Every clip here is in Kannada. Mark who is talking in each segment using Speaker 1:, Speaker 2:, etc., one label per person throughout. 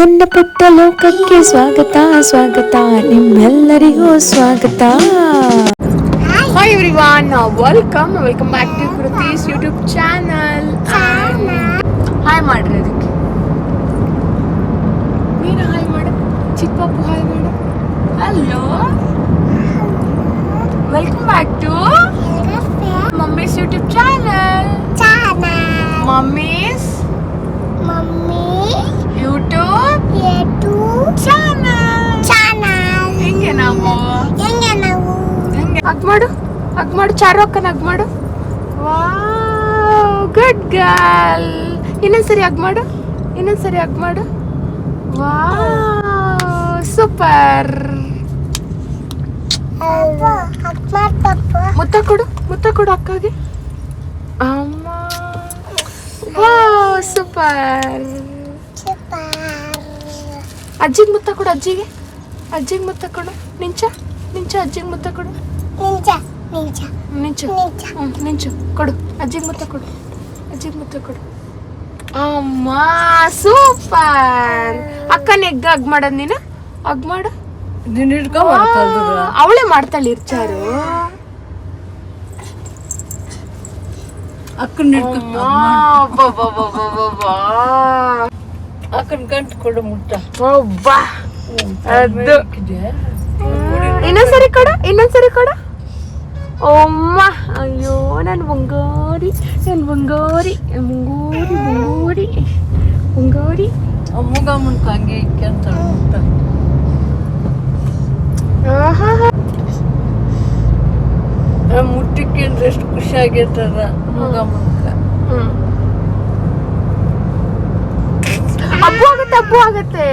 Speaker 1: ನನ್ನ ಪುಟ್ಟ ಲೋಕಕ್ಕೆ ಸ್ವಾಗತ ಸ್ವಾಗತ ನಿಮ್ಮೆಲ್ಲರಿಗೂ ಸ್ವಾಗತ. Hi everyone, welcome back to Kriti's YouTube channel. Hi ಮಾಡ್ರಿ ಅದಕ್ಕೆ ನೀನು ಹಾಯ್ ಮಾಡು, ಚಿಕ್ಕ ಪಾಪು ಹಾಯ್ ಮಾಡು. Hello, welcome back to mummy's YouTube channel. Mummy's YouTube channel. ಹೆಂಗೆ ನಾವು ಹಗ್ ಮಾಡು ಚಾರು ಅಕ್ಕನ ಹಗ್ ಮಾಡು. Wow, good girl. ಇನ್ನೊಂದ್ಸರಿ ಹಗ್ ಮಾಡು. Wow, super. ಮುತ್ತ ಕೊಡು ಅಕ್ಕಗೆ. ಅಮ್ಮ, ವಾವ್, ಸೂಪರ್. ಅಜ್ಜಿಗೆ ಮುತ್ತ ಕೊಡು, ಅಜ್ಜಿಗೆ ಮುತ್ತ ಕೊಡು. ನಿಂಚ ಅಜ್ಜಿಗೆ ಮುತ್ತ ಕೊಡು. ನಿಂಚು ಕೊಡು, ಅಜ್ಜಿಗೆ ಮುತ್ತ ಕೊಡು. ಅಮ್ಮ, ಸೂಪರ್. ಅಕ್ಕನ ಎಗ್ಗ ಹಗ್ ಮಾಡೋದು ನೀನು. ಹಗ್ ಮಾಡು. ಅವಳೇ ಮಾಡ್ತಾಳೆ ಇರ್ಚಾರು.
Speaker 2: ಅಕ್ಕನ ಗಂಟು ಕೊಡು ಮುಟ್ಟ.
Speaker 1: ಅದು ಇನ್ನೊಂದ್ಸರಿ ಕೊಡು. ಅಮ್ಮ, ಅಯ್ಯೋ ನನ್ನ ಬಂಗಾರಿ.
Speaker 2: ಅಮ್ಮಗ ಮುನ್ಕ ಹಂಗೆ ಇಕ್ಕಂತ ಮುಟ್ಟ. ಮುಟ್ಟಿಕ್ಕೆ ಅಂದ್ರೆ ಎಷ್ಟು ಖುಷಿ ಆಗೈತದ ಮಗ ಮುನ್ಕ.
Speaker 1: ಹಬ್ಬು ಆಗತ್ತೆ.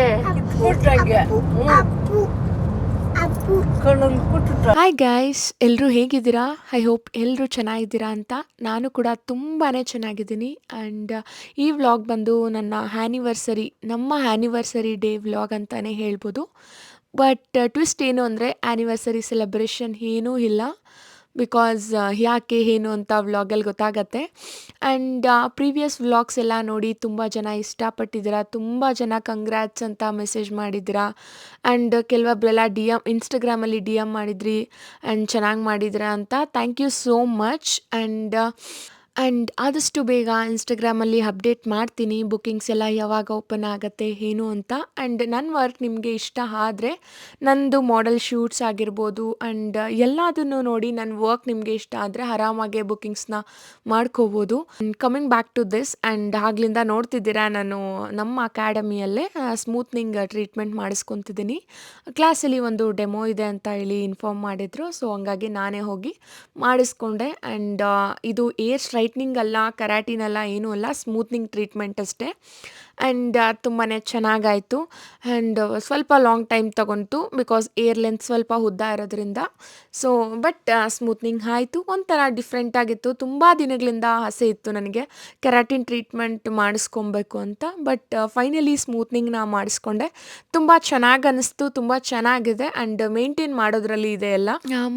Speaker 1: ಹಾಯ್ ಗೈಸ್, ಎಲ್ಲರೂ ಹೇಗಿದ್ದೀರಾ? ಐ ಹೋಪ್ ಎಲ್ಲರೂ ಚೆನ್ನಾಗಿದ್ದೀರಾ ಅಂತ. ನಾನು ಕೂಡ ತುಂಬಾ ಚೆನ್ನಾಗಿದ್ದೀನಿ. ಆ್ಯಂಡ್ ಈ ವ್ಲಾಗ್ ಬಂದು ನಮ್ಮ ಆ್ಯನಿವರ್ಸರಿ ಡೇ ವ್ಲಾಗ್ ಅಂತಲೇ ಹೇಳ್ಬೋದು. ಬಟ್ ಟ್ವಿಸ್ಟ್ ಏನು ಅಂದರೆ ಆ್ಯನಿವರ್ಸರಿ ಸೆಲೆಬ್ರೇಷನ್ ಏನೂ ಇಲ್ಲ. ಬಿಕಾಸ್ ಯಾಕೆ ಏನು ಅಂತ ವ್ಲಾಗಲ್ಲಿ ಗೊತ್ತಾಗತ್ತೆ. ಆ್ಯಂಡ್ ಪ್ರೀವಿಯಸ್ ವ್ಲಾಗ್ಸ್ ಎಲ್ಲ ನೋಡಿ ತುಂಬ ಜನ ಇಷ್ಟಪಟ್ಟಿದ್ದೀರಾ, ತುಂಬ ಜನ ಕಂಗ್ರ್ಯಾಟ್ಸ್ ಅಂತ ಮೆಸೇಜ್ ಮಾಡಿದ್ದೀರಾ. ಆ್ಯಂಡ್ ಕೆಲವೊಬ್ಬರೆಲ್ಲ ಇನ್ಸ್ಟಾಗ್ರಾಮಲ್ಲಿ ಡಿ ಎಮ್ ಮಾಡಿದ್ರಿ ಆ್ಯಂಡ್ ಚೆನ್ನಾಗಿ ಮಾಡಿದ್ದೀರಾ ಅಂತ. Thank you so much. And ಆದಷ್ಟು ಬೇಗ ಇನ್ಸ್ಟಾಗ್ರಾಮಲ್ಲಿ ಅಪ್ಡೇಟ್ ಮಾಡ್ತೀನಿ ಬುಕ್ಕಿಂಗ್ಸ್ ಎಲ್ಲ ಯಾವಾಗ ಓಪನ್ ಆಗುತ್ತೆ ಏನು ಅಂತ. ಆ್ಯಂಡ್ ನನ್ನ ವರ್ಕ್ ನಿಮಗೆ ಇಷ್ಟ ಆದರೆ ನಂದು ಮಾಡೆಲ್ ಶೂಟ್ಸ್ ಆಗಿರ್ಬೋದು ಆ್ಯಂಡ್ ಎಲ್ಲದನ್ನು ನೋಡಿ ನನ್ನ ವರ್ಕ್ ನಿಮಗೆ ಇಷ್ಟ ಆದರೆ ಆರಾಮಾಗೆ ಬುಕ್ಕಿಂಗ್ಸ್ನ ಮಾಡ್ಕೋಬೋದು. Coming back to this, and ಆಗ್ಲಿಂದ ನೋಡ್ತಿದ್ದೀರಾ ನಾನು ನಮ್ಮ ಅಕಾಡೆಮಿಯಲ್ಲೇ ಸ್ಮೂತ್ನಿಂಗ್ ಟ್ರೀಟ್ಮೆಂಟ್ ಮಾಡಿಸ್ಕೊತಿದ್ದೀನಿ. ಕ್ಲಾಸಲ್ಲಿ ಒಂದು ಡೆಮೋ ಇದೆ ಅಂತ ಹೇಳಿ ಇನ್ಫಾರ್ಮ್ ಮಾಡಿದರು. ಸೊ ಹಂಗಾಗಿ ನಾನೇ ಹೋಗಿ ಮಾಡಿಸ್ಕೊಂಡೆ. ಆ್ಯಂಡ್ ಇದು ಏರ್ ಸ್ಟ್ರೈಟ್ನಿಂಗ್ ಅಲ್ಲ, ಕೆರಾಟಿನ್ ಏನೂ ಅಲ್ಲ, ಸ್ಮೂತ್ನಿಂಗ್ ಟ್ರೀಟ್ಮೆಂಟ್ ಅಷ್ಟೇ. ಆ್ಯಂಡ್ ತುಂಬಾ ಚೆನ್ನಾಗಾಯಿತು. ಆ್ಯಂಡ್ ಸ್ವಲ್ಪ ಲಾಂಗ್ ಟೈಮ್ ತೊಗೊಂತು ಬಿಕಾಸ್ ಏರ್ ಲೆಂತ್ ಸ್ವಲ್ಪ ಉದ್ದ ಇರೋದ್ರಿಂದ. ಸೊ ಬಟ್ ಸ್ಮೂತ್ನಿಂಗ್ ಆಯಿತು. ಒಂಥರ ಡಿಫ್ರೆಂಟ್ ಆಗಿತ್ತು. ತುಂಬ ದಿನಗಳಿಂದ ಆಸೆ ಇತ್ತು ನನಗೆ ಕೆರಾಟಿನ್ ಟ್ರೀಟ್ಮೆಂಟ್ ಮಾಡಿಸ್ಕೊಬೇಕು ಅಂತ. ಬಟ್ ಫೈನಲಿ ಸ್ಮೂತ್ನಿಂಗ್ನ ಮಾಡಿಸ್ಕೊಂಡೆ. ತುಂಬ ಚೆನ್ನಾಗಿ ಅನ್ನಿಸ್ತು, ತುಂಬ ಚೆನ್ನಾಗಿದೆ. ಆ್ಯಂಡ್ ಮೇಂಟೈನ್ ಮಾಡೋದ್ರಲ್ಲಿ ಇದೆ ಎಲ್ಲ.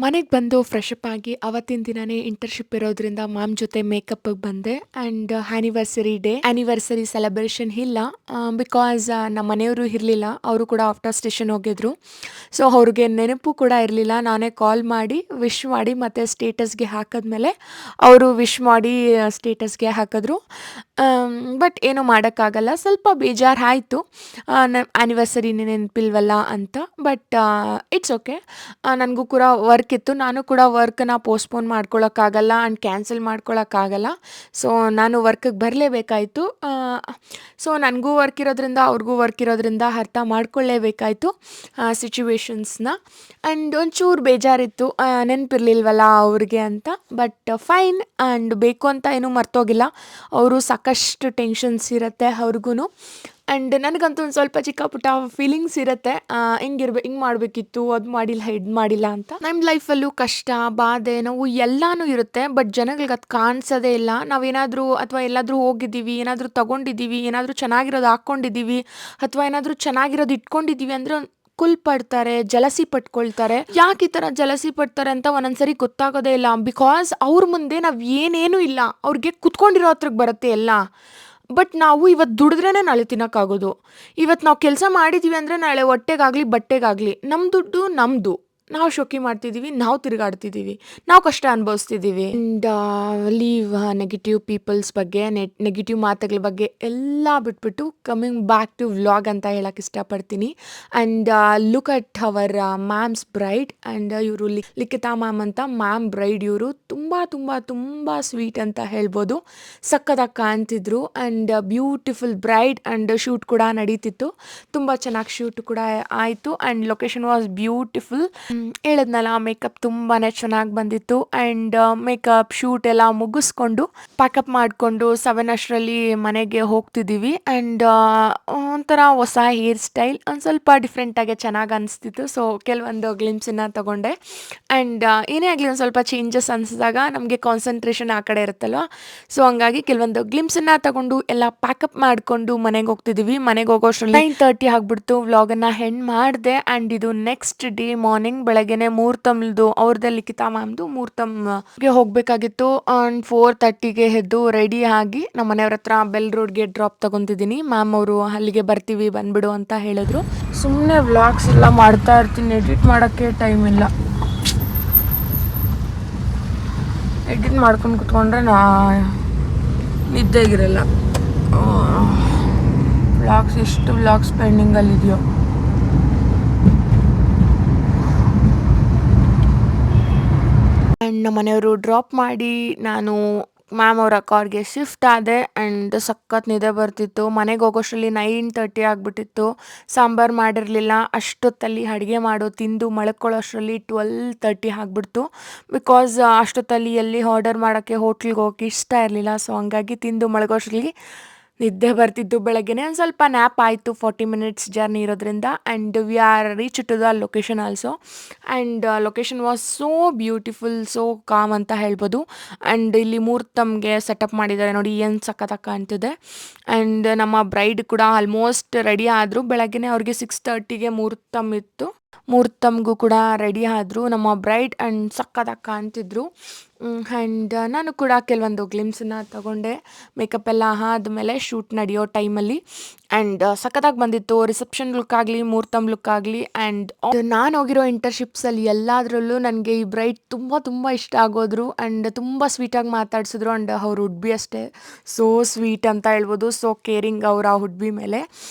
Speaker 1: ಮನೆಗೆ ಬಂದು ಫ್ರೆಶ್ ಅಪ್ ಆಗಿ ಅವತ್ತಿನ ದಿನವೇ ಇಂಟರ್ನ್ಶಿಪ್ ಇರೋದ್ರಿಂದ ಮ್ಯಾಮ್ ಜೊತೆ ಮೇಕಪ್ಗೆ ಬಂದೆ. ಆ್ಯಂಡ್ ಆ್ಯನಿವರ್ಸರಿ ಸೆಲೆಬ್ರೇಷನ್ ಇಲ್ಲ ಬಿಕಾಸ್ ನಮ್ಮ ಮನೆಯವರು ಇರಲಿಲ್ಲ, ಅವರು ಕೂಡ ಆಫ್ಟರ್ ಸ್ಟೇಷನ್ ಹೋಗಿದ್ರು. ಸೊ ಅವ್ರಿಗೆ ನೆನಪು ಕೂಡ ಇರಲಿಲ್ಲ. ನಾನೇ ಕಾಲ್ ಮಾಡಿ ವಿಶ್ ಮಾಡಿ ಮತ್ತು ಸ್ಟೇಟಸ್ಗೆ ಹಾಕಿದ್ಮೇಲೆ ಅವರು ವಿಶ್ ಮಾಡಿ ಸ್ಟೇಟಸ್ಗೆ ಹಾಕಿದ್ರು. ಬಟ್ ಏನೂ ಮಾಡೋಕ್ಕಾಗಲ್ಲ, ಸ್ವಲ್ಪ ಬೇಜಾರು ಆಯಿತು ಆ್ಯನಿವರ್ಸರಿ ನೆನಪಿಲ್ವಲ್ಲ ಅಂತ. But it's okay. ನನಗೂ ಕೂಡ ವರ್ಕ್ ಇತ್ತು, ನಾನು ಕೂಡ ವರ್ಕನ್ನು ಪೋಸ್ಟ್ಪೋನ್ ಮಾಡ್ಕೊಳ್ಳೋಕ್ಕಾಗಲ್ಲ ಆ್ಯಂಡ್ ಕ್ಯಾನ್ಸಲ್ ಮಾಡ್ಕೊಳ್ಳೋಕ್ಕಾಗಲ್ಲ. ಸೊ ನಾನು ವರ್ಕಿಗೆ ಬರಲೇಬೇಕಾಯಿತು. ಸೊ ನನಗೂ ವರ್ಕ್ ಇರೋದ್ರಿಂದ ಅವ್ರಿಗೂ ವರ್ಕ್ ಇರೋದ್ರಿಂದ ಅರ್ಥ ಮಾಡ್ಕೊಳ್ಳೇಬೇಕಾಯಿತು ಸಿಚುವೇಶನ್ಸ್ನ. ಆ್ಯಂಡ್ ಒಂಚೂರು ಬೇಜಾರಿತ್ತು, ನೆನಪಿರ್ಲಿಲ್ವಲ್ಲ ಅವ್ರಿಗೆ ಅಂತ. But fine. ಆ್ಯಂಡ್ ಬೇಕು ಅಂತ ಏನೂ ಮರ್ತೋಗಿಲ್ಲ. ಅವರು ಸಾಕಷ್ಟು ಟೆನ್ಷನ್ಸ್ ಇರುತ್ತೆ ಅವ್ರಿಗೂ. ಆ್ಯಂಡ್ ನನಗಂತೂ ಒಂದು ಸ್ವಲ್ಪ ಚಿಕ್ಕ ಪುಟ್ಟ ಫೀಲಿಂಗ್ಸ್ ಇರುತ್ತೆ, ಹಿಂಗೆ ಮಾಡಬೇಕಿತ್ತು, ಅದು ಮಾಡಿಲ್ಲ, ಇದು ಮಾಡಿಲ್ಲ ಅಂತ. ನಮ್ಮ ಲೈಫಲ್ಲೂ ಕಷ್ಟ, ಬಾಧೆ, ನೋವು ಎಲ್ಲನೂ ಇರುತ್ತೆ. ಬಟ್ ಜನಗಳಿಗೆ ಅದು ಕಾಣಿಸೋದೇ ಇಲ್ಲ. ನಾವೇನಾದರೂ ಅಥವಾ ಎಲ್ಲಾದರೂ ಹೋಗಿದ್ದೀವಿ, ಏನಾದರೂ ತೊಗೊಂಡಿದ್ದೀವಿ, ಏನಾದರೂ ಚೆನ್ನಾಗಿರೋದು ಹಾಕ್ಕೊಂಡಿದ್ದೀವಿ ಅಥವಾ ಏನಾದರೂ ಚೆನ್ನಾಗಿರೋದು ಇಟ್ಕೊಂಡಿದ್ದೀವಿ ಅಂದರೆ ಪಡ್ತಾರೆ, ಜಲಸಿ ಪಟ್ಕೊಳ್ತಾರೆ. ಯಾಕೆ ಈ ಥರ ಜಲಸಿ ಪಡ್ತಾರೆ ಅಂತ ಒಂದೊಂದ್ಸರಿ ಗೊತ್ತಾಗೋದೇ ಇಲ್ಲ. ಬಿಕಾಸ್ ಅವ್ರ ಮುಂದೆ ನಾವು ಏನೇನೂ ಇಲ್ಲ, ಅವ್ರಿಗೆ ಕುತ್ಕೊಂಡಿರೋ ಹತ್ರಕ್ಕೆ ಬರುತ್ತೆ ಎಲ್ಲ. ಬಟ್ ನಾವು ಇವತ್ತು ದುಡಿದ್ರೇ ನಾಳೆ ತಿನ್ನೋಕ್ಕಾಗೋದು. ಇವತ್ತು ನಾವು ಕೆಲಸ ಮಾಡಿದ್ದೀವಿ ಅಂದರೆ ನಾಳೆ ಹೊಟ್ಟೆಗಾಗಲಿ ಬಟ್ಟೆಗಾಗಲಿ ನಮ್ಮ ದುಡ್ಡು ನಮ್ಮದು. ನಾವು ಶೋಕಿ ಮಾಡ್ತಿದ್ದೀವಿ, ನಾವು ತಿರುಗಾಡ್ತಿದ್ದೀವಿ, ನಾವು ಕಷ್ಟ ಅನುಭವಿಸ್ತಿದ್ದೀವಿ. ಆ್ಯಂಡ್ ಲೀವ್ ನೆಗೆಟಿವ್ ಪೀಪಲ್ಸ್ ಬಗ್ಗೆ, ನೆಗೆಟಿವ್ ಮಾತುಗಳ ಬಗ್ಗೆ ಎಲ್ಲ ಬಿಟ್ಬಿಟ್ಟು ಕಮಿಂಗ್ ಬ್ಯಾಕ್ ಟು ವ್ಲಾಗ್ ಅಂತ ಹೇಳಕ್ಕೆ ಇಷ್ಟಪಡ್ತೀನಿ. And look at our ma'am's bride. And ಇವರು ಲಿಖಿತಾ ಮ್ಯಾಮ್ ಅಂತ ಮ್ಯಾಮ್ ಬ್ರೈಡ್. ಇವರು ತುಂಬ ತುಂಬ ತುಂಬ ಸ್ವೀಟ್ ಅಂತ ಹೇಳ್ಬೋದು. ಸಕ್ಕತ್ತಾಗಿ ಕಾಣ್ತಿದ್ರು. And beautiful bride. And shoot ಕೂಡ ನಡೀತಿತ್ತು. ತುಂಬ ಚೆನ್ನಾಗಿ ಶೂಟ್ ಕೂಡ ಆಯಿತು. And location was beautiful. ಹೇಳಿದ್ನಲ್ಲ, ಮೇಕಪ್ ತುಂಬಾ ಚೆನ್ನಾಗಿ ಬಂದಿತ್ತು. ಆ್ಯಂಡ್ ಮೇಕಪ್ ಶೂಟ್ ಎಲ್ಲ ಮುಗಿಸ್ಕೊಂಡು ಪ್ಯಾಕಪ್ ಮಾಡಿಕೊಂಡು 7 ಅಷ್ಟರಲ್ಲಿ ಮನೆಗೆ ಹೋಗ್ತಿದ್ದೀವಿ. ಆ್ಯಂಡ್ ಒಂಥರ ಹೊಸ ಹೇರ್ ಸ್ಟೈಲ್ ಒಂದು ಸ್ವಲ್ಪ ಡಿಫ್ರೆಂಟಾಗಿ ಚೆನ್ನಾಗಿ ಅನಿಸ್ತಿತ್ತು. ಸೊ ಕೆಲವೊಂದು ಗ್ಲಿಮ್ಸನ್ನು ತೊಗೊಂಡೆ. ಆ್ಯಂಡ್ ಏನೇ ಆಗಲಿ ಒಂದು ಸ್ವಲ್ಪ ಚೇಂಜಸ್ ಅನಿಸಿದಾಗ ನಮಗೆ ಕಾನ್ಸಂಟ್ರೇಷನ್ ಆ ಕಡೆ ಇರುತ್ತಲ್ವ. ಸೊ ಹಂಗಾಗಿ ಕೆಲವೊಂದು ಗ್ಲಿಮ್ಸನ್ನು ತಗೊಂಡು ಎಲ್ಲ ಪ್ಯಾಕಪ್ ಮಾಡಿಕೊಂಡು ಮನೆಗೆ ಹೋಗ್ತಿದ್ದೀವಿ. ಮನೆಗೆ ಹೋಗೋಷ್ಟರಲ್ಲಿ 9:30 ಆಗಿಬಿಡ್ತು. ವ್ಲಾಗನ್ನು ಹೆಣ್ಣು ಮಾಡಿದೆ. ಆ್ಯಂಡ್ ಇದು ನೆಕ್ಸ್ಟ್ ಡೇ ಮಾರ್ನಿಂಗ್ ಬೆಳಗ್ಗೆನೆ ಮುಹೂರ್ತಮ್ದು ಅವ್ರದ್ದೇ ಲಿಖಿತಾ ಮ್ಯಾಮ್ದು ಮುಹೂರ್ತಮ್ಗೆ ಹೋಗಬೇಕಾಗಿತ್ತು. 4:30ಗೆ ಎದ್ದು ರೆಡಿ ಆಗಿ ನಮ್ಮ ಮನೆಯವ್ರ ಹತ್ರ ಬೆಲ್ ರೋಡ್ಗೆ ಡ್ರಾಪ್ ತಗೊತಿದ್ದೀನಿ. ಮ್ಯಾಮ್ ಅವರು ಅಲ್ಲಿಗೆ ಬರ್ತೀವಿ ಬಂದ್ಬಿಡು ಅಂತ ಹೇಳಿದ್ರು. ಸುಮ್ಮನೆ ವ್ಲಾಗ್ಸ್ ಎಲ್ಲ ಮಾಡ್ತಾ ಇರ್ತೀನಿ, ಎಡಿಟ್ ಮಾಡೋಕ್ಕೆ ಟೈಮ್ ಇಲ್ಲ. ಎಡಿಟ್ ಮಾಡ್ಕೊಂಡು ಕುತ್ಕೊಂಡ್ರೆ ನಿದ್ದೆಗಿರಲ್ಲ. ವ್ಲಾಗ್ಸ್ ಎಷ್ಟು ವ್ಲಾಗ್ಸ್ ಪೆಂಡಿಂಗಲ್ಲಿದೆಯೋ. ಆ್ಯಂಡ್ ನಮ್ಮ ಮನೆಯವರು ಡ್ರಾಪ್ ಮಾಡಿ ನಾನು ಮ್ಯಾಮ್ ಅವರ ಕಾರ್ಗೆ ಶಿಫ್ಟ್ ಆದೆ. ಆ್ಯಂಡ್ ಸಖತ್ ನಿದ್ದೆ ಬರ್ತಿತ್ತು. ಮನೆಗೆ ಹೋಗೋಷ್ಟರಲ್ಲಿ 9:30 ಆಗಿಬಿಟ್ಟಿತ್ತು. ಸಾಂಬಾರು ಮಾಡಿರಲಿಲ್ಲ. ಅಷ್ಟೊತ್ತಲ್ಲಿ ಅಡುಗೆ ಮಾಡೋ ತಿಂದು ಮಲ್ಕೊಳ್ಳೋಷ್ಟರಲ್ಲಿ 12:30 ಆಗಿಬಿಡ್ತು. ಬಿಕಾಸ್ ಅಷ್ಟೊತ್ತಲ್ಲಿ ಎಲ್ಲಿ ಆರ್ಡರ್ ಮಾಡೋಕ್ಕೆ ಹೋಟ್ಲಿಗೆ ಹೋಗೋಕ್ಕೆ ಇಷ್ಟ ಇರಲಿಲ್ಲ. ಸೊ ಹಂಗಾಗಿ ತಿಂದು ಮಲಗೋಷ್ಟರಲ್ಲಿ ನಿದ್ದೆ ಬರ್ತಿದ್ದು. ಬೆಳಗ್ಗೆನೇ ಒಂದು ಸ್ವಲ್ಪ ನ್ಯಾಪ್ ಆಯಿತು. 40 ಮಿನಿಟ್ಸ್ ಜರ್ನಿ ಇರೋದ್ರಿಂದ. And we are reach to the location also. And location was so beautiful, so calm ಅಂತ ಹೇಳ್ಬೋದು. ಆ್ಯಂಡ್ ಇಲ್ಲಿ ಮುಹೂರ್ತಮ್ಗೆ ಸೆಟಪ್ ಮಾಡಿದ್ದಾರೆ ನೋಡಿ, ಏನು ಸಖತ್ತಾಗಿ ಕಾಣ್ತಿದೆ. ಆ್ಯಂಡ್ ನಮ್ಮ ಬ್ರೈಡ್ ಕೂಡ ಆಲ್ಮೋಸ್ಟ್ ರೆಡಿ ಆದರು. ಬೆಳಗ್ಗೆನೇ ಅವ್ರಿಗೆ 6:30ಗೆ ಮುಹೂರ್ತಮ್ ಇತ್ತು. ಮುಹೂರ್ತಮ್ಗೂ ಕೂಡ ರೆಡಿ ಆದರು ನಮ್ಮ ಬ್ರೈಡ್. ಆ್ಯಂಡ್ ಸಖತ್ತಾಗಿ ಕಾಣ್ತಿದ್ರು. ಆ್ಯಂಡ್ ನಾನು ಕೂಡ ಕೆಲವೊಂದು ಗ್ಲಿಮ್ಸನ್ನು ತಗೊಂಡೆ ಮೇಕಪ್ ಎಲ್ಲ ಆದಮೇಲೆ ಶೂಟ್ ನಡೆಯೋ ಟೈಮಲ್ಲಿ. ಆ್ಯಂಡ್ ಸಖತ್ತಾಗಿ ಬಂದಿತ್ತು. ರಿಸೆಪ್ಷನ್ ಲುಕ್ ಆಗಲಿ, ಮುಹೂರ್ತಮ್ ಲುಕ್ ಆಗಲಿ. ಆ್ಯಂಡ್ ನಾನು ಹೋಗಿರೋ ಇಂಟರ್ನ್ಶಿಪ್ಸಲ್ಲಿ ಎಲ್ಲದರಲ್ಲೂ ನನಗೆ ಈ ಬ್ರೈಡ್ ತುಂಬ ತುಂಬ ಇಷ್ಟ ಆಗೋದ್ರು. ಆ್ಯಂಡ್ ತುಂಬ ಸ್ವೀಟಾಗಿ ಮಾತಾಡ್ಸಿದ್ರು. ಆ್ಯಂಡ್ ಅವ್ರ ಹುಡ್ಬಿ ಅಷ್ಟೇ ಸೋ ಸ್ವೀಟ್ ಅಂತ ಹೇಳ್ಬೋದು. ಸೋ ಕೇರಿಂಗ್ ಅವರ ಹುಡ್ಬಿ ಮೇಲೆ.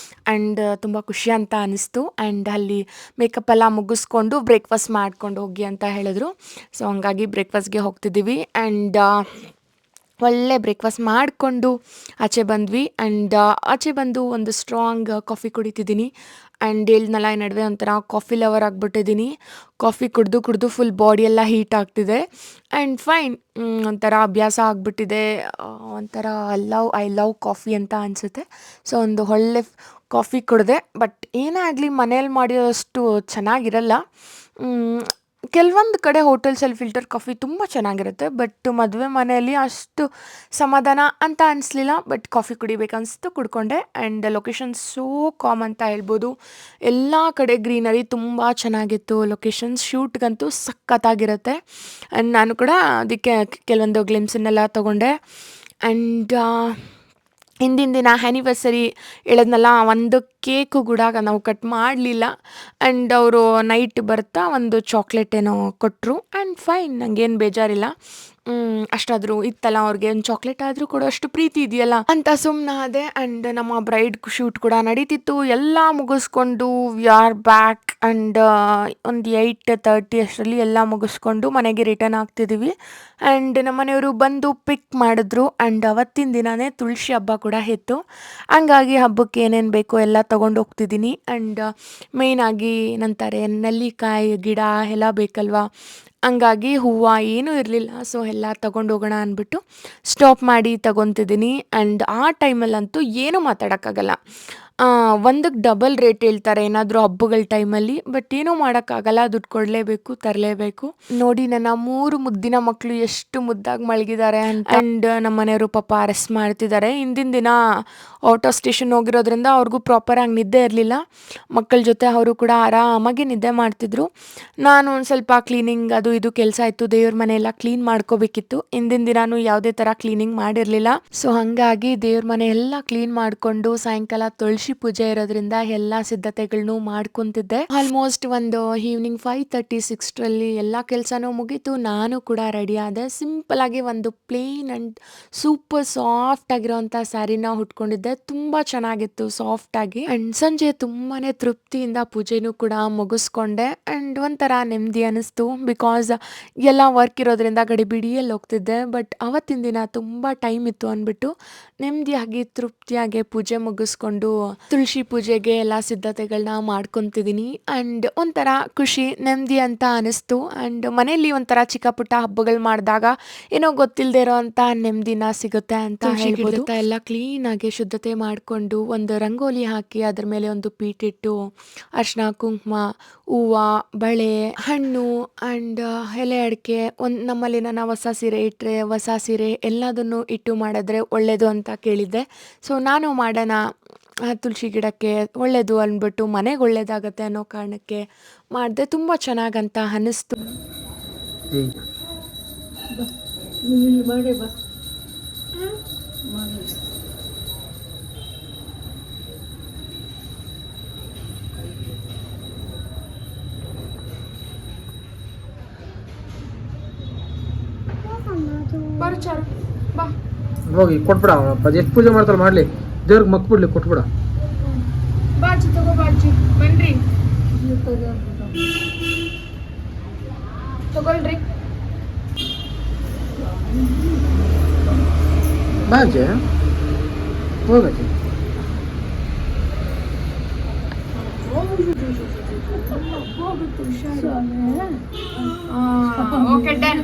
Speaker 1: ಆ್ಯಂಡ್ ತುಂಬ ಖುಷಿ ಅಂತ ಅನ್ನಿಸ್ತು. ಆ್ಯಂಡ್ ಅಲ್ಲಿ ಮೇಕಪ್ ಎಲ್ಲ ಮುಗಿಸ್ಕೊಂಡು ಬ್ರೇಕ್ಫಾಸ್ಟ್ ಮಾಡ್ಕೊಂಡು ಹೋಗಿ ಅಂತ ಹೇಳಿದ್ರು. ಸೊ ಹಂಗಾಗಿ ಬ್ರೇಕ್ಫಾಸ್ಟ್ಗೆ ಹೋಗ್ತಿದ್ದೀವಿ. ಆ್ಯಂಡ್ ಒಳ್ಳೆ ಬ್ರೇಕ್ಫಾಸ್ಟ್ ಮಾಡಿಕೊಂಡು ಆಚೆ ಬಂದ್ವಿ. ಆ್ಯಂಡ್ ಆಚೆ ಬಂದು ಒಂದು ಸ್ಟ್ರಾಂಗ್ ಕಾಫಿ ಕುಡಿತಿದ್ದೀನಿ. ಆ್ಯಂಡ್ ಹೇಳಿದ್ನಲ್ಲ, ಈ ನಡುವೆ ಒಂಥರ ಕಾಫಿ ಲವರ್ ಆಗಿಬಿಟ್ಟಿದ್ದೀನಿ. ಕಾಫಿ ಕುಡಿದು ಫುಲ್ ಬಾಡಿ ಎಲ್ಲ ಹೀಟ್ ಆಗ್ತಿದೆ. ಆ್ಯಂಡ್ ಫೈನ್, ಒಂಥರ ಅಭ್ಯಾಸ ಆಗಿಬಿಟ್ಟಿದೆ. ಒಂಥರ ಐ ಲವ್ ಕಾಫಿ ಅಂತ ಅನಿಸುತ್ತೆ. ಸೊ ಒಂದು ಒಳ್ಳೆ ಕಾಫಿ ಕುಡಿದೆ. ಬಟ್ ಏನೇ ಆಗಲಿ ಮನೇಲಿ ಮಾಡಿರೋಷ್ಟು ಚೆನ್ನಾಗಿರಲ್ಲ. ಕೆಲವೊಂದು ಕಡೆ ಹೋಟೆಲ್ಸಲ್ಲಿ ಫಿಲ್ಟರ್ ಕಾಫಿ ತುಂಬ ಚೆನ್ನಾಗಿರುತ್ತೆ. ಬಟ್ ಮದುವೆ ಮನೆಯಲ್ಲಿ ಅಷ್ಟು ಸಮಾಧಾನ ಅಂತ ಅನಿಸ್ಲಿಲ್ಲ. ಬಟ್ ಕಾಫಿ ಕುಡಿಬೇಕನ್ನಿಸ್ತು, ಕುಡ್ಕೊಂಡೆ. ಆ್ಯಂಡ್ ಲೊಕೇಶನ್ ಸೋ ಕಾಮ್ ಅಂತ ಹೇಳ್ಬೋದು. ಎಲ್ಲ ಕಡೆ ಗ್ರೀನರಿ ತುಂಬ ಚೆನ್ನಾಗಿತ್ತು. ಲೊಕೇಶನ್ಸ್ ಶೂಟ್ಗಂತೂ ಸಖತ್ತಾಗಿರುತ್ತೆ. ಆ್ಯಂಡ್ ನಾನು ಕೂಡ ಅದಕ್ಕೆ ಕೆಲವೊಂದು ಗ್ಲಿಮ್ಸನ್ನೆಲ್ಲ ತೊಗೊಂಡೆ. ಆ್ಯಂಡ್ ಹಿಂದಿನ ದಿನ ಆ್ಯನಿವರ್ಸರಿ ಹೇಳಿದ್ನಲ್ಲ, ಒಂದು ಕೇಕು ಕೂಡ ನಾವು ಕಟ್ ಮಾಡಲಿಲ್ಲ. ಆ್ಯಂಡ್ ಅವರು ನೈಟ್ ಬರ್ತಾ ಒಂದು ಚಾಕ್ಲೇಟ್ ಏನೋ ಕೊಟ್ಟರು. ಆ್ಯಂಡ್ ಫೈನ್, ನನಗೇನು ಬೇಜಾರಿಲ್ಲ. ಅಷ್ಟಾದರೂ ಇತ್ತಲ್ಲ, ಅವ್ರಿಗೆ ಒಂದು ಚಾಕ್ಲೇಟ್ ಆದರೂ ಕೊಡೋ ಅಷ್ಟು ಪ್ರೀತಿ ಇದೆಯಲ್ಲ ಅಂತ ಸುಮ್ಮನಾದೆ. ಆ್ಯಂಡ್ ನಮ್ಮ ಬ್ರೈಡ್ ಶೂಟ್ ಕೂಡ ನಡೀತಿತ್ತು. ಎಲ್ಲ ಮುಗಿಸ್ಕೊಂಡು ವಿ ಆರ್ ಬ್ಯಾಕ್. ಆ್ಯಂಡ್ ಒಂದು 8:30 ಅಷ್ಟರಲ್ಲಿ ಎಲ್ಲ ಮುಗಿಸ್ಕೊಂಡು ಮನೆಗೆ ರಿಟರ್ನ್ ಆಗ್ತಿದ್ದೀವಿ. ಆ್ಯಂಡ್ ನಮ್ಮ ಮನೆಯವರು ಬಂದು ಪಿಕ್ ಮಾಡಿದ್ರು. ಆ್ಯಂಡ್ ಅವತ್ತಿನ ದಿನವೇ ತುಳಸಿ ಹಬ್ಬ ಕೂಡ ಇತ್ತು. ಹಂಗಾಗಿ ಹಬ್ಬಕ್ಕೆ ಏನೇನು ಬೇಕೋ ಎಲ್ಲ ತೊಗೊಂಡು ಹೋಗ್ತಿದ್ದೀನಿ. ಆ್ಯಂಡ್ ಮೇಯ್ನಾಗಿ ನಂತಾರೆ ನೆಲ್ಲಿಕಾಯಿ ಗಿಡ ಎಲ್ಲ ಬೇಕಲ್ವಾ, ಹಂಗಾಗಿ ಹೂವು ಏನೂ ಇರಲಿಲ್ಲ. ಸೊ ಎಲ್ಲ ತೊಗೊಂಡು ಹೋಗೋಣ ಅಂದ್ಬಿಟ್ಟು ಸ್ಟಾಪ್ ಮಾಡಿ ತೊಗೊತಿದ್ದೀನಿ. ಆ್ಯಂಡ್ ಆ ಟೈಮಲ್ಲಂತೂ ಏನೂ ಮಾತಾಡೋಕ್ಕಾಗಲ್ಲ. ಒಂದಕ್ಕೆ ಡಬಲ್ ರೇಟ್ ಹೇಳ್ತಾರೆ ಏನಾದರೂ ಹಬ್ಬಗಳ ಟೈಮಲ್ಲಿ. ಬಟ್ ಏನೂ ಮಾಡೋಕ್ಕಾಗಲ್ಲ, ದುಡ್ಡು ಕೊಡಲೇಬೇಕು, ತರಲೇಬೇಕು. ನೋಡಿ ನನ್ನ 3 ಮುದ್ದಿನ ಮಕ್ಕಳು ಎಷ್ಟು ಮುದ್ದಾಗಿ ಮಲಗಿದ್ದಾರೆ ಅಂತ. ಆ್ಯಂಡ್ ನಮ್ಮ ಮನೆಯವರು ಪಾಪ ರೆಸ್ಟ್ ಮಾಡ್ತಿದ್ದಾರೆ. ಹಿಂದಿನ ದಿನ ಔಟ್ ಆಫ್ ಸ್ಟೇಷನ್ ಹೋಗಿರೋದ್ರಿಂದ ಅವ್ರಿಗೂ ಪ್ರಾಪರಾಗಿ ನಿದ್ದೆ ಇರಲಿಲ್ಲ. ಮಕ್ಕಳ ಜೊತೆ ಅವರು ಕೂಡ ಆರಾಮಾಗಿ ನಿದ್ದೆ ಮಾಡ್ತಿದ್ರು. ನಾನು ಒಂದು ಸ್ವಲ್ಪ ಕ್ಲೀನಿಂಗ್ ಅದು ಇದು ಕೆಲಸ ಇತ್ತು, ದೇವ್ರ ಮನೆಯೆಲ್ಲ ಕ್ಲೀನ್ ಮಾಡ್ಕೋಬೇಕಿತ್ತು. ಹಿಂದಿನ ದಿನಾನು ಯಾವುದೇ ಥರ ಕ್ಲೀನಿಂಗ್ ಮಾಡಿರಲಿಲ್ಲ. ಸೊ ಹಾಗಾಗಿ ದೇವ್ರ ಮನೆ ಎಲ್ಲ ಕ್ಲೀನ್ ಮಾಡಿಕೊಂಡು ಸಾಯಂಕಾಲ ತುಳಸಿ ಪೂಜೆ ಇರೋದ್ರಿಂದ ಎಲ್ಲ ಸಿದ್ಧತೆಗಳನ್ನೂ ಮಾಡ್ಕೊತಿದ್ದೆ. ಆಲ್ಮೋಸ್ಟ್ ಒಂದು ಈವ್ನಿಂಗ್ 5:36 ಎಲ್ಲ ಕೆಲಸನೂ ಮುಗೀತು. ನಾನು ಕೂಡ ರೆಡಿ ಆದೆ. ಸಿಂಪಲ್ ಆಗಿ ಒಂದು ಪ್ಲೇನ್ ಆ್ಯಂಡ್ ಸೂಪರ್ ಸಾಫ್ಟ್ ಆಗಿರೋಂಥ ಸ್ಯಾರಿನ ಉಟ್ಕೊಂಡಿದ್ದೆ. ತುಂಬ ಚೆನ್ನಾಗಿತ್ತು ಸಾಫ್ಟ್ ಆಗಿ. ಆ್ಯಂಡ್ ಸಂಜೆ ತುಂಬಾನೇ ತೃಪ್ತಿಯಿಂದ ಪೂಜೆನೂ ಕೂಡ ಮುಗಿಸ್ಕೊಂಡೆ. ಆ್ಯಂಡ್ ಒಂಥರ ನೆಮ್ಮದಿ ಅನ್ನಿಸ್ತು. ಬಿಕಾಸ್ ಎಲ್ಲ ವರ್ಕ್ ಇರೋದ್ರಿಂದ ಗಡಿಬಿಡಿಯಲ್ಲಿ ಹೋಗ್ತಿದ್ದೆ. ಬಟ್ ಅವತ್ತಿನ ದಿನ ತುಂಬ ಟೈಮ್ ಇತ್ತು ಅಂದ್ಬಿಟ್ಟು ನೆಮ್ಮದಿಯಾಗಿ ತೃಪ್ತಿಯಾಗಿ ಪೂಜೆ ಮುಗಿಸ್ಕೊಂಡು ತುಳಸಿ ಪೂಜೆಗೆ ಎಲ್ಲ ಸಿದ್ಧತೆಗಳನ್ನ ಮಾಡ್ಕೊತಿದ್ದೀನಿ. ಆ್ಯಂಡ್ ಒಂಥರ ಖುಷಿ ನೆಮ್ಮದಿ ಅಂತ ಅನಿಸ್ತು. ಆ್ಯಂಡ್ ಮನೆಯಲ್ಲಿ ಒಂಥರ ಚಿಕ್ಕ ಪುಟ್ಟ ಹಬ್ಬಗಳು ಮಾಡಿದಾಗ ಏನೋ ಗೊತ್ತಿಲ್ಲದೆ ಇರೋ ಅಂಥ ನೆಮ್ಮದಿನ ಸಿಗುತ್ತೆ ಅಂತ ಹೇಳ್ಬೋದು. ಎಲ್ಲ ಕ್ಲೀನಾಗಿ ಶುದ್ಧತೆ ಮಾಡಿಕೊಂಡು ಒಂದು ರಂಗೋಲಿ ಹಾಕಿ ಅದ್ರ ಮೇಲೆ ಒಂದು ಪೀಟಿಟ್ಟು ಅರ್ಶಿನ ಕುಂಕುಮ ಹೂವು ಬಳೆ ಹಣ್ಣು ಆ್ಯಂಡ್ ಎಲೆ ಅಡಿಕೆ ನಮ್ಮಲ್ಲಿ ನಾನು ಹೊಸ ಸೀರೆ ಇಟ್ಟರೆ ಹೊಸ ಸೀರೆ ಎಲ್ಲದನ್ನು ಇಟ್ಟು ಮಾಡಿದ್ರೆ ಒಳ್ಳೆಯದು ಅಂತ ಕೇಳಿದ್ದೆ. ಸೊ ನಾನು ಮಾಡೋಣ ತುಳಸಿ ಗಿಡಕ್ಕೆ ಒಳ್ಳೆಯದು ಅಂದ್ಬಿಟ್ಟು ಮನೆಗೆ ಒಳ್ಳೇದಾಗತ್ತೆ ಅನ್ನೋ ಕಾರಣಕ್ಕೆ ಮಾಡಿದೆ. ತುಂಬ ಚೆನ್ನಾಗಂತ ಅನ್ನಿಸ್ತು.
Speaker 2: ಮಾಡಿ ಬಾ ಮಾಡಿ.
Speaker 3: ಹೋಗಿ ಕೊಟ್ಬಿಡ. ಎಷ್ಟು ಪೂಜೆ ಮಾಡ್ತಾರೆ ಮಾಡ್ಲಿ, ದೇವ್ರಿಗೆ ಮಕ್ ಬಿಡ್ಲಿ, ಕೊಟ್ಬಿಡ.
Speaker 1: ಬಾಜಿ ತಗೋ ಬಾಜಿ ಬನ್ರಿ ತಗೊಳ್ರಿ.
Speaker 3: ಬಾಜೆ ಹೋಗತ್ತೆ.
Speaker 1: Okay done.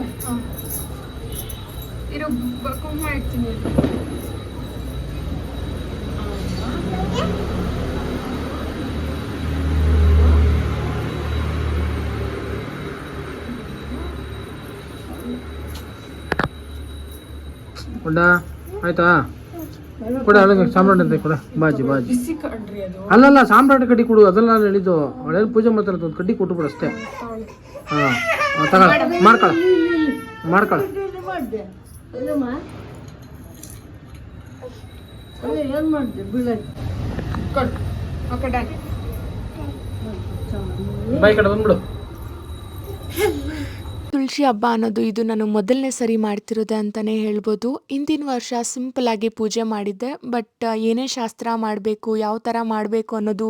Speaker 1: ಇರು ಕುಂಕುಮ ಇಡ್ತೀನಿ.
Speaker 3: ಕೊಡ ಆಯ್ತಾ? ಕೊಡ ಅಲ್ಲಿಗೆ ಸಾಮ್ರಾಟ್ ಅಂತ ಕೊಡ. ಬಾಜಿ ಬಾಜಿ
Speaker 1: ಬಿಸಿ ಕಣ್ರಿ ಅದು.
Speaker 3: ಅಲ್ಲಲ್ಲ, ಸಾಮ್ರಾಟ್ ಕಡ್ಡಿ ಕೊಡು. ಅದೆಲ್ಲ ನಾನು ಹೇಳಿದ್ದು. ಅವಳೇನು ಪೂಜೆ ಮಾಡ್ತಾರೆ ಒಂದು ಕಡ್ಡಿ ಕೊಟ್ಟುಬಿಡು ಅಷ್ಟೇ. ಹಾಂ ತಗೊಳ ಮಾಡ್ಕೊಳ ಮಾಡ್ಕೊಳ.
Speaker 2: ಮಾಡಿದೆ ಏನು ಮಾಡಿದೆ ಬೀಳಕ್ಕೆ
Speaker 1: ಕೊಡು. Okay done.
Speaker 3: ಬಾಯಿ ಕಡೆ ಬಂದ್ಬಿಡು.
Speaker 1: ತುಳಸಿ ಹಬ್ಬ ಅನ್ನೋದು ಇದು ನಾನು ಮೊದಲನೇ ಸರಿ ಮಾಡ್ತಿರೋದೆ ಅಂತಲೇ ಹೇಳ್ಬೋದು. ಹಿಂದಿನ ವರ್ಷ ಸಿಂಪಲ್ಲಾಗಿ ಪೂಜೆ ಮಾಡಿದ್ದೆ. ಬಟ್ ಏನೇ ಶಾಸ್ತ್ರ ಮಾಡಬೇಕು, ಯಾವ ಥರ ಮಾಡಬೇಕು ಅನ್ನೋದು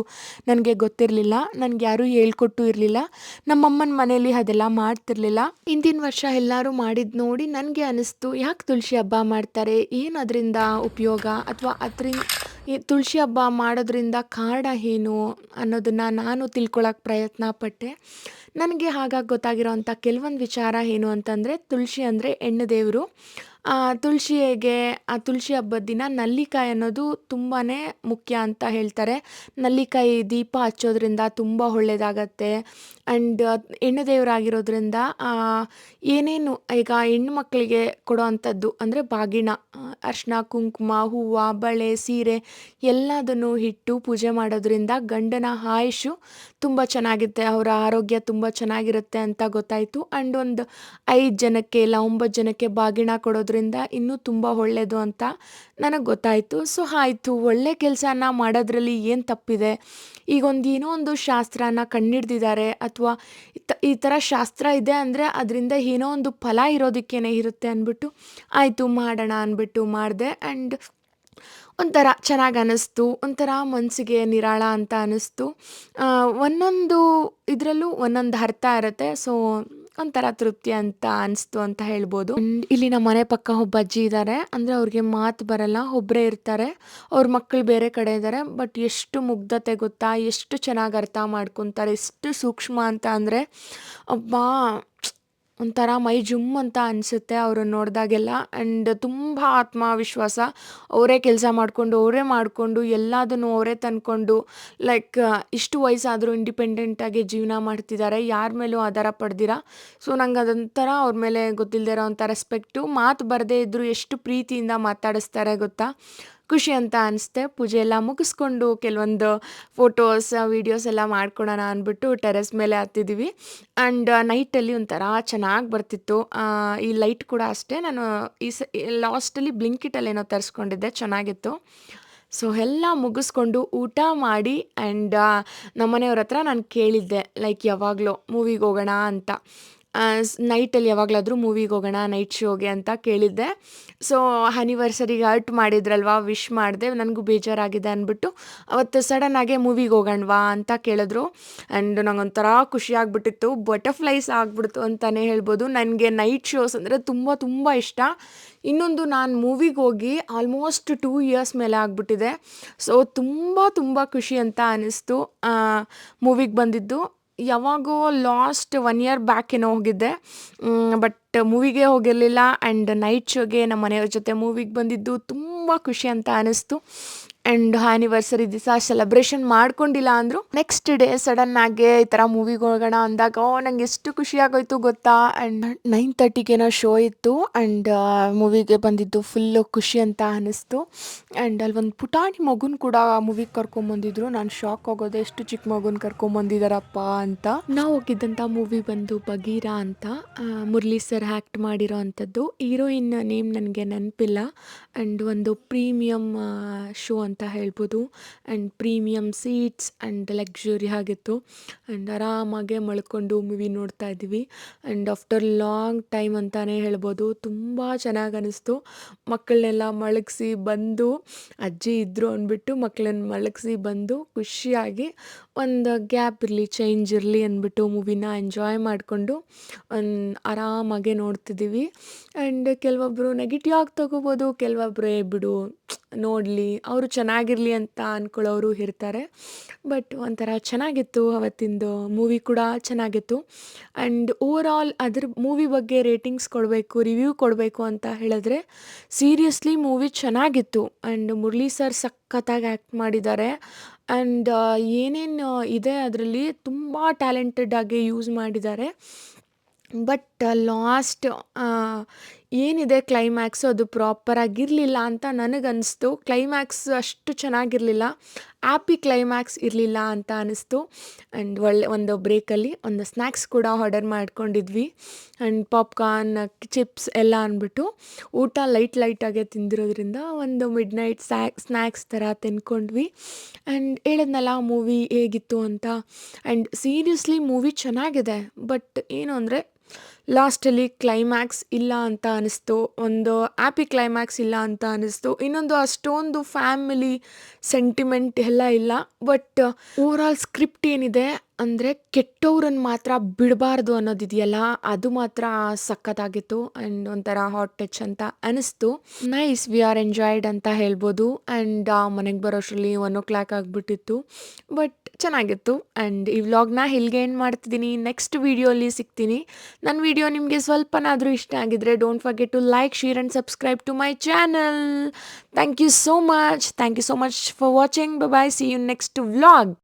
Speaker 1: ನನಗೆ ಗೊತ್ತಿರಲಿಲ್ಲ. ನನಗೆ ಯಾರೂ ಹೇಳ್ಕೊಟ್ಟು ಇರಲಿಲ್ಲ. ನಮ್ಮಮ್ಮನ ಮನೇಲಿ ಅದೆಲ್ಲ ಮಾಡ್ತಿರ್ಲಿಲ್ಲ. ಹಿಂದಿನ ವರ್ಷ ಎಲ್ಲರೂ ಮಾಡಿದ್ದು ನೋಡಿ ನನಗೆ ಅನ್ನಿಸ್ತು, ಯಾಕೆ ತುಳಸಿ ಹಬ್ಬ ಮಾಡ್ತಾರೆ, ಏನು ಅದರಿಂದ ಉಪಯೋಗ, ಅಥವಾ ತುಳಸಿ ಹಬ್ಬ ಮಾಡೋದ್ರಿಂದ ಕಾರಣ ಏನು ಅನ್ನೋದನ್ನು ನಾನು ತಿಳ್ಕೊಳಕ್ಕೆ ಪ್ರಯತ್ನ ಪಟ್ಟೆ. ನನಗೆ ಹಾಗಾಗಿ ಗೊತ್ತಾಗಿರೋವಂಥ ಕೆಲವೊಂದು ವಿಚಾರ ಏನು ಅಂತಂದರೆ, ತುಳಸಿ ಅಂದರೆ ಹೆಣ್ಣು ದೇವರು. ತುಳಸಿಗೆ ತುಳಸಿ ಹಬ್ಬದ ದಿನ ನಲ್ಲಿಕಾಯಿ ಅನ್ನೋದು ತುಂಬಾ ಮುಖ್ಯ ಅಂತ ಹೇಳ್ತಾರೆ. ನಲ್ಲಿಕಾಯಿ ದೀಪ ಹಚ್ಚೋದ್ರಿಂದ ತುಂಬ ಒಳ್ಳೆಯದಾಗತ್ತೆ. ಆ್ಯಂಡ್ ಹೆಣ್ಣು ದೇವರಾಗಿರೋದ್ರಿಂದ ಏನೇನು ಈಗ ಹೆಣ್ಣು ಮಕ್ಕಳಿಗೆ ಕೊಡೋ ಅಂಥದ್ದು ಅಂದರೆ ಬಾಗಿನ, ಅರಿಶಿನ ಕುಂಕುಮ ಹೂವು ಬಳೆ ಸೀರೆ ಎಲ್ಲದನ್ನು ಇಟ್ಟು ಪೂಜೆ ಮಾಡೋದ್ರಿಂದ ಗಂಡನ ಆಯುಷು ತುಂಬ ಚೆನ್ನಾಗಿರುತ್ತೆ, ಅವರ ಆರೋಗ್ಯ ತುಂಬ ಚೆನ್ನಾಗಿರುತ್ತೆ ಅಂತ ಗೊತ್ತಾಯಿತು. ಆ್ಯಂಡ್ ಒಂದು 5 ಜನಕ್ಕೆ ಇಲ್ಲ 9 ಜನಕ್ಕೆ ಬಾಗಿನ ಕೊಡೋದ್ರಿಂದ ಇನ್ನೂ ತುಂಬ ಒಳ್ಳೆಯದು ಅಂತ ನನಗೆ ಗೊತ್ತಾಯಿತು. ಸೊ ಆಯಿತು, ಒಳ್ಳೆ ಕೆಲಸನ ಮಾಡೋದ್ರಲ್ಲಿ ಏನು ತಪ್ಪಿದೆ. ಈಗ ಏನೋ ಒಂದು ಶಾಸ್ತ್ರನ ಕಂಡಿಡ್ದಿದ್ದಾರೆ, ಅಥವಾ ಈ ಥರ ಶಾಸ್ತ್ರ ಇದೆ ಅಂದರೆ ಅದರಿಂದ ಏನೋ ಒಂದು ಫಲ ಇರೋದಕ್ಕೇನೆ ಇರುತ್ತೆ ಅಂದ್ಬಿಟ್ಟು ಆಯಿತು ಮಾಡೋಣ ಅಂದ್ಬಿಟ್ಟು ಮಾಡಿದೆ. ಆ್ಯಂಡ್ ಒಂಥರ ಚೆನ್ನಾಗಿ ಅನ್ನಿಸ್ತು, ಒಂಥರ ಮನಸ್ಸಿಗೆ ನಿರಾಳ ಅಂತ ಅನ್ನಿಸ್ತು. ಒಂದೊಂದು ಇದರಲ್ಲೂ ಒಂದೊಂದು ಅರ್ಥ ಇರುತ್ತೆ. ಸೊ ಒಂಥರ ತೃಪ್ತಿ ಅಂತ ಅನಿಸ್ತು ಅಂತ ಹೇಳ್ಬೋದು. ಇಲ್ಲಿ ನಮ್ಮ ಮನೆ ಪಕ್ಕ ಒಬ್ಬ ಅಜ್ಜಿ ಇದ್ದಾರೆ. ಅಂದರೆ ಅವ್ರಿಗೆ ಮಾತು ಬರಲ್ಲ, ಒಬ್ಬರೇ ಇರ್ತಾರೆ. ಅವ್ರ ಮಕ್ಕಳು ಬೇರೆ ಕಡೆ ಇದ್ದಾರೆ. ಬಟ್ ಎಷ್ಟು ಮುಗ್ಧತೆ ಗೊತ್ತಾ, ಎಷ್ಟು ಚೆನ್ನಾಗಿ ಅರ್ಥ ಮಾಡ್ಕೊತಾರೆ, ಎಷ್ಟು ಸೂಕ್ಷ್ಮ ಅಂತ ಅಂದರೆ ಅಬ್ಬಾ ಒಂಥರ ಮೈ ಜುಮ್ ಅಂತ ಅನಿಸುತ್ತೆ ಅವ್ರನ್ನ ನೋಡಿದಾಗೆಲ್ಲ. ಆ್ಯಂಡ್ ತುಂಬ ಆತ್ಮವಿಶ್ವಾಸ. ಅವರೇ ಕೆಲಸ ಮಾಡಿಕೊಂಡು ಎಲ್ಲದನ್ನು ಅವರೇ ತಂದ್ಕೊಂಡು ಲೈಕ್ ಇಷ್ಟು ವಯಸ್ಸಾದರೂ ಇಂಡಿಪೆಂಡೆಂಟಾಗಿ ಜೀವನ ಮಾಡ್ತಿದ್ದಾರೆ, ಯಾರ ಮೇಲೂ ಆಧಾರ ಪಡ್ದಿರ. ಸೊ ನಂಗೆ ಅದೊಂಥರ ಅವ್ರ ಮೇಲೆ ಗೊತ್ತಿಲ್ಲದೆ ಇರೋ ಅಂಥ ರೆಸ್ಪೆಕ್ಟು. ಮಾತು ಬರದೇ ಇದ್ದರೂ ಎಷ್ಟು ಪ್ರೀತಿಯಿಂದ ಮಾತಾಡಿಸ್ತಾರೆ ಗೊತ್ತಾ, ಖುಷಿ ಅಂತ ಅನಿಸುತ್ತೆ. ಪೂಜೆ ಎಲ್ಲ ಮುಗಿಸ್ಕೊಂಡು ಕೆಲವೊಂದು ಫೋಟೋಸ್ ವೀಡಿಯೋಸ್ ಎಲ್ಲ ಮಾಡ್ಕೊಳೋಣ ಅಂದ್ಬಿಟ್ಟು ಟೆರೆಸ್ ಮೇಲೆ ಹತ್ತಿದ್ದೀವಿ. ಆ್ಯಂಡ್ ನೈಟಲ್ಲಿ ಒಂಥರ ಚೆನ್ನಾಗಿ ಬರ್ತಿತ್ತು. ಈ ಲೈಟ್ ಕೂಡ ಅಷ್ಟೇ, ನಾನು ಲಾಸ್ಟಲ್ಲಿ ಬ್ಲಿಂಕಿಟಲ್ಲೇನೋ ತರಿಸ್ಕೊಂಡಿದ್ದೆ, ಚೆನ್ನಾಗಿತ್ತು. ಸೊ ಎಲ್ಲ ಮುಗಿಸ್ಕೊಂಡು ಊಟ ಮಾಡಿ ಆ್ಯಂಡ್ ನಮ್ಮನೆಯವ್ರ ಹತ್ರ ನಾನು ಕೇಳಿದ್ದೆ ಲೈಕ್ ಯಾವಾಗಲೂ ಮೂವಿಗೆ ಹೋಗೋಣ ಅಂತ. ನೈಟಲ್ಲಿ ಯಾವಾಗಲಾದರೂ ಮೂವಿಗೆ ಹೋಗೋಣ ನೈಟ್ ಶೋಗೆ ಅಂತ ಕೇಳಿದ್ದೆ. ಸೊ ಆ್ಯನಿವರ್ಸರಿಗೆ ಹರ್ಟ್ ಮಾಡಿದ್ರಲ್ವ, ವಿಶ್ ಮಾಡಿದೆ, ನನಗೂ ಬೇಜಾರಾಗಿದೆ ಅಂದ್ಬಿಟ್ಟು ಅವತ್ತು ಸಡನ್ನಾಗೆ ಮೂವಿಗೆ ಹೋಗೋಣವಾ ಅಂತ ಕೇಳಿದ್ರು. ಆ್ಯಂಡ್ ನಂಗೊಂಥರ ಖುಷಿ ಆಗಿಬಿಟ್ಟಿತ್ತು, ಬಟರ್ಫ್ಲೈಸ್ ಆಗಿಬಿಡ್ತು ಅಂತಲೇ ಹೇಳ್ಬೋದು. ನನಗೆ ನೈಟ್ ಶೋಸ್ ಅಂದರೆ ತುಂಬ ತುಂಬ ಇಷ್ಟ. ಇನ್ನೊಂದು, ನಾನು ಮೂವಿಗೆ ಹೋಗಿ ಆಲ್ಮೋಸ್ಟ್ 2 ಇಯರ್ಸ್ ಮೇಲೆ ಆಗಿಬಿಟ್ಟಿದೆ. ಸೊ ತುಂಬ ತುಂಬ ಖುಷಿ ಅಂತ ಅನ್ನಿಸ್ತು ಮೂವಿಗೆ ಬಂದಿದ್ದು. ಯಾವಾಗೋ ಲಾಸ್ಟ್ 1 ಇಯರ್ ಬ್ಯಾಕ್ ಏನೋ ಹೋಗಿದ್ದೆ, ಬಟ್ ಮೂವಿಗೆ ಹೋಗಿರಲಿಲ್ಲ. ಆ್ಯಂಡ್ ನೈಟ್ ಶೋಗೆ ನಮ್ಮ ಮನೆಯವ್ರ ಜೊತೆ ಮೂವಿಗೆ ಬಂದಿದ್ದು ತುಂಬ ಖುಷಿ ಅಂತ ಅನ್ನಿಸ್ತು. ಆ್ಯಂಡ್ ಆ್ಯನಿವರ್ಸರಿ ದಿವಸ ಸೆಲೆಬ್ರೇಷನ್ ಮಾಡ್ಕೊಂಡಿಲ್ಲ ಅಂದರು. ನೆಕ್ಸ್ಟ್ ಡೇ ಸಡನ್ನಾಗೆ ಈ ಥರ ಮೂವಿಗೆ ಹೋಗೋಣ ಅಂದಾಗ ನಂಗೆ ಎಷ್ಟು ಖುಷಿಯಾಗೋಯ್ತು ಗೊತ್ತಾ. ಆ್ಯಂಡ್ 9:30ಗೇನೋ ಶೋ ಇತ್ತು. ಆ್ಯಂಡ್ ಮೂವಿಗೆ ಬಂದಿದ್ದು ಫುಲ್ಲು ಖುಷಿ ಅಂತ ಅನ್ನಿಸ್ತು. ಆ್ಯಂಡ್ ಅಲ್ಲಿ ಒಂದು ಪುಟಾಣಿ ಮಗುನ ಕೂಡ ಮೂವಿಗೆ ಕರ್ಕೊಂಬಂದಿದ್ರು. ನಾನು ಶಾಕ್ ಆಗೋದೆ, ಎಷ್ಟು ಚಿಕ್ಕ ಮಗುನ ಕರ್ಕೊಂಬಂದಿದ್ದಾರಪ್ಪ ಅಂತ. ನಾವು ಹೋಗಿದ್ದಂಥ ಮೂವಿ ಬಂದು ಬಗೀರಾ ಅಂತ, ಮುರಳಿ ಸರ್ ಆ್ಯಕ್ಟ್ ಮಾಡಿರೋ ಅಂಥದ್ದು. ಹೀರೋಯಿನ್ ನೇಮ್ ನನಗೆ ನೆನಪಿಲ್ಲ. ಆ್ಯಂಡ್ ಒಂದು ಪ್ರೀಮಿಯಮ್ ಶೋ ಅಂತ ಹೇಳ್ಬೋದು. And premium seats and luxury ಆಗಿತ್ತು. ಆ್ಯಂಡ್ ಆರಾಮಾಗೆ ಮಲ್ಕೊಂಡು ಮೂವಿ ನೋಡ್ತಾ ಇದ್ವಿ. ಆ್ಯಂಡ್ ಆಫ್ಟರ್ ಲಾಂಗ್ ಟೈಮ್ ಅಂತಲೇ ಹೇಳ್ಬೋದು. ತುಂಬ ಚೆನ್ನಾಗಿ ಅನ್ನಿಸ್ತು. ಮಕ್ಕಳನ್ನೆಲ್ಲ ಮಲಗಿಸಿ ಬಂದು, ಅಜ್ಜಿ ಇದ್ದರು ಅಂದ್ಬಿಟ್ಟು ಮಕ್ಕಳನ್ನ ಮಲಗಿಸಿ ಬಂದು ಖುಷಿಯಾಗಿ ಒಂದು ಗ್ಯಾಪ್ ಇರಲಿ, ಚೇಂಜ್ ಇರಲಿ ಅಂದ್ಬಿಟ್ಟು ಮೂವಿನ ಎಂಜಾಯ್ ಮಾಡಿಕೊಂಡು ಆರಾಮಾಗೆ ನೋಡ್ತಿದ್ದೀವಿ. ಆ್ಯಂಡ್ ಕೆಲವೊಬ್ಬರು ನೆಗೆಟಿವ್ ಆಗಿ ತೊಗೋಬೋದು, ಕೆಲವೊಬ್ಬರು ಬಿಡು ನೋಡಲಿ, ಅವರು ಚೆನ್ನಾಗಿರಲಿ ಅಂತ ಅಂದ್ಕೊಳ್ಳೋರು ಇರ್ತಾರೆ. ಬಟ್ ಒಂಥರ ಚೆನ್ನಾಗಿತ್ತು, ಅವತ್ತಿಂದು ಮೂವಿ ಕೂಡ ಚೆನ್ನಾಗಿತ್ತು. ಆ್ಯಂಡ್ ಓವರಾಲ್ ಅದ್ರ ಮೂವಿ ಬಗ್ಗೆ ರೇಟಿಂಗ್ಸ್ ಕೊಡಬೇಕು, ರಿವ್ಯೂ ಕೊಡಬೇಕು ಅಂತ ಹೇಳಿದ್ರೆ ಸೀರಿಯಸ್ಲಿ ಮೂವಿ ಚೆನ್ನಾಗಿತ್ತು. ಆ್ಯಂಡ್ ಮುರಳಿ ಸರ್ ಸಖತ್ತಾಗಿ ಆ್ಯಕ್ಟ್ ಮಾಡಿದ್ದಾರೆ. ಆ್ಯಂಡ್ ಏನೇನು ಇದೆ ಅದರಲ್ಲಿ ತುಂಬ ಟ್ಯಾಲೆಂಟೆಡಾಗಿ ಯೂಸ್ ಮಾಡಿದ್ದಾರೆ. ಬಟ್ ಲಾಸ್ಟ್ ಏನಿದೆ ಕ್ಲೈಮ್ಯಾಕ್ಸು ಅದು ಪ್ರಾಪರಾಗಿರಲಿಲ್ಲ ಅಂತ ನನಗನ್ನಿಸ್ತು. ಕ್ಲೈಮ್ಯಾಕ್ಸ್ ಅಷ್ಟು ಚೆನ್ನಾಗಿರಲಿಲ್ಲ, ಹ್ಯಾಪಿ ಕ್ಲೈಮ್ಯಾಕ್ಸ್ ಇರಲಿಲ್ಲ ಅಂತ ಅನ್ನಿಸ್ತು. ಆ್ಯಂಡ್ ಒಂದು ಬ್ರೇಕಲ್ಲಿ ಒಂದು ಸ್ನ್ಯಾಕ್ಸ್ ಕೂಡ ಆರ್ಡರ್ ಮಾಡ್ಕೊಂಡಿದ್ವಿ. ಆ್ಯಂಡ್ ಪಾಪ್ಕಾರ್ನ್, ಚಿಪ್ಸ್ ಎಲ್ಲ ಅಂದ್ಬಿಟ್ಟು ಊಟ ಲೈಟಾಗೆ ತಿಂದಿರೋದ್ರಿಂದ ಒಂದು ಮಿಡ್ನೈಟ್ ಸ್ನ್ಯಾಕ್ಸ್ ಥರ ತಿನ್ಕೊಂಡ್ವಿ. ಆ್ಯಂಡ್ ಹೇಳಿದ್ನಲ್ಲ ಮೂವಿ ಹೇಗಿತ್ತು ಅಂತ. ಆ್ಯಂಡ್ ಸೀರಿಯಸ್ಲಿ ಮೂವಿ ಚೆನ್ನಾಗಿದೆ, ಬಟ್ ಏನು ಅಂದರೆ ಲಾಸ್ಟಲ್ಲಿ ಕ್ಲೈಮ್ಯಾಕ್ಸ್ ಇಲ್ಲ ಅಂತ ಅನ್ನಿಸ್ತು. ಒಂದು ಹ್ಯಾಪಿ ಕ್ಲೈಮ್ಯಾಕ್ಸ್ ಇಲ್ಲ ಅಂತ ಅನ್ನಿಸ್ತು. ಇನ್ನೊಂದು ಅಷ್ಟೊಂದು ಫ್ಯಾಮಿಲಿ ಸೆಂಟಿಮೆಂಟ್ ಎಲ್ಲ ಇಲ್ಲ. ಬಟ್ ಓವರಾಲ್ ಸ್ಕ್ರಿಪ್ಟ್ ಏನಿದೆ ಅಂದರೆ ಕೆಟ್ಟವ್ರನ್ನ ಮಾತ್ರ ಬಿಡಬಾರ್ದು ಅನ್ನೋದಿದೆಯಲ್ಲ, ಅದು ಮಾತ್ರ ಸಖತ್ತಾಗಿತ್ತು. ಆ್ಯಂಡ್ ಒಂಥರ ಹಾಟ್ ಟಚ್ ಅಂತ ಅನ್ನಿಸ್ತು. ನೈಸ್, ವಿ ಆರ್ ಎಂಜಾಯ್ಡ್ ಅಂತ ಹೇಳ್ಬೋದು. ಆ್ಯಂಡ್ ಮನೆಗೆ ಬರೋಷ್ಟರಲ್ಲಿ 1 ಆಗಿಬಿಟ್ಟಿತ್ತು. ಬಟ್ ಚೆನ್ನಾಗಿತ್ತು. ಆ್ಯಂಡ್ ಈ ವ್ಲಾಗ್ನ ಇಲ್ಲಿಗೆ ಎಂಡ್ ಮಾಡ್ತಿದ್ದೀನಿ. ನೆಕ್ಸ್ಟ್ ವೀಡಿಯೋಲಿ ಸಿಗ್ತೀನಿ. ನನ್ನ ವೀಡಿಯೋ ನಿಮಗೆ ಸ್ವಲ್ಪನಾದರೂ ಇಷ್ಟ ಆಗಿದ್ರೆ don't forget to like, share and subscribe to my channel. Thank you so much for watching. Bye, see you next vlog.